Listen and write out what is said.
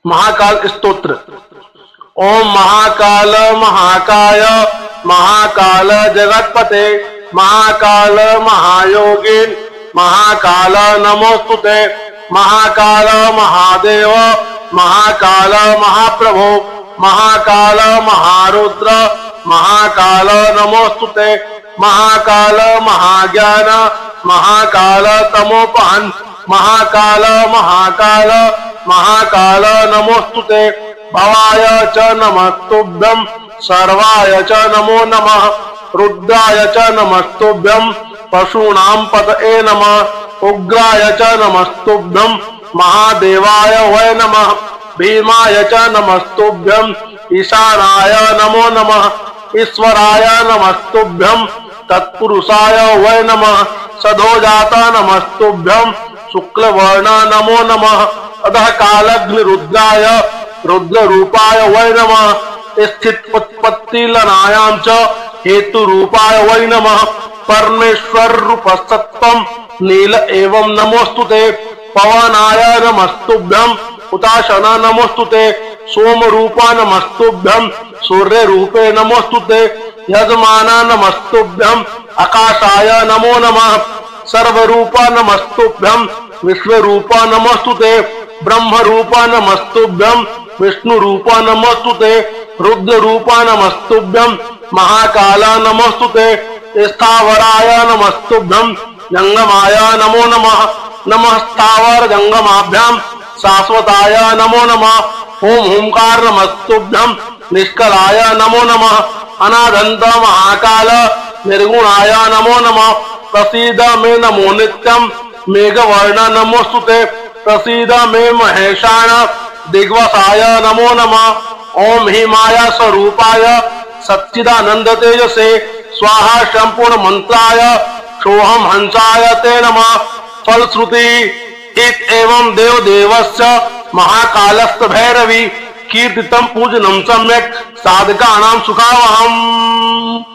महाकाल स्तोत्र। ओम महाकाल महाकाय महाकाल जगतपते महाकाल महायोगिन महाकाल नमोस्तुते महाकाल महादेव महाकाल महाप्रभो महाकाल महारुद्र महाकाल नमोस्तुते महाकाल महाज्ञान महाकाल तमोपहन महाकाल महाकाल महाकाल नमोस्तुते भवाय च नमस्तुभ्यं सर्वाय च नमो नमः रुद्राय च नमस्तुभ्यं पशूनां पतये नमः उग्राय च नमस्तुभ्यं महादेवाय वै नमः भीमाय च नमस्तुभ्यं ईशानाय नमो नमः ईश्वराय नमस्तुभ्यं तत्पुरुषाय वै नमः सदोजात नमस्तुभ्यं शुक्लवर्ण नमो नमः अधः कालग्निरुद्राय रुद्ररूपाय वै नमः स्थित उत्पत्तिलनायां च हेतुरूपाय वै नमः परमेश्वर रूपसत्त्वं नील एवं नमोस्तुते पवनाय नमस्तुभ्यं उताशन नमोस्तुते सोमरूपा नमस्तुभ्यं सूर्यरूपे नमोस्तुते यजमान नमस्तुभ्यं आकाशाय नमो नमः सर्वरूपा नमस्तुभ्यं विश्वरूपा नमोस्तुते ब्रह्मरूपा नमस्तुभ्यं विष्णुरूपा नमोस्तुते रुद्ररूपा नमस्तुभ्यं महाकाला नमोस्तुते स्थावराय नमस्तुभ्यं जंगमाय नमो नमः नमः स्थावर जंगमाभ्यां शाश्वताय नमो नमः ओम ओंकार नमस्तुभ्यं निष्कलाय नमो नमः अनादंत महाकाल निर्गुणाय नमो नमः प्रसीद मे नमो नित्यं मेघवर्ण नमोस्तुते प्रसीद मे महेशान दिग्वसाय नमो नमः ओम हिमाय स्वरूपाय सच्चिदानंद तेजसे स्वाहा संपूर्ण मंत्राय सोहम हंसाय ते नमः फलश्रुति इत एवं देव देवस्य महाकालस्थ भैरवी कीर्तितं पूजनं सम्यक् साधकानां सुखावहम्।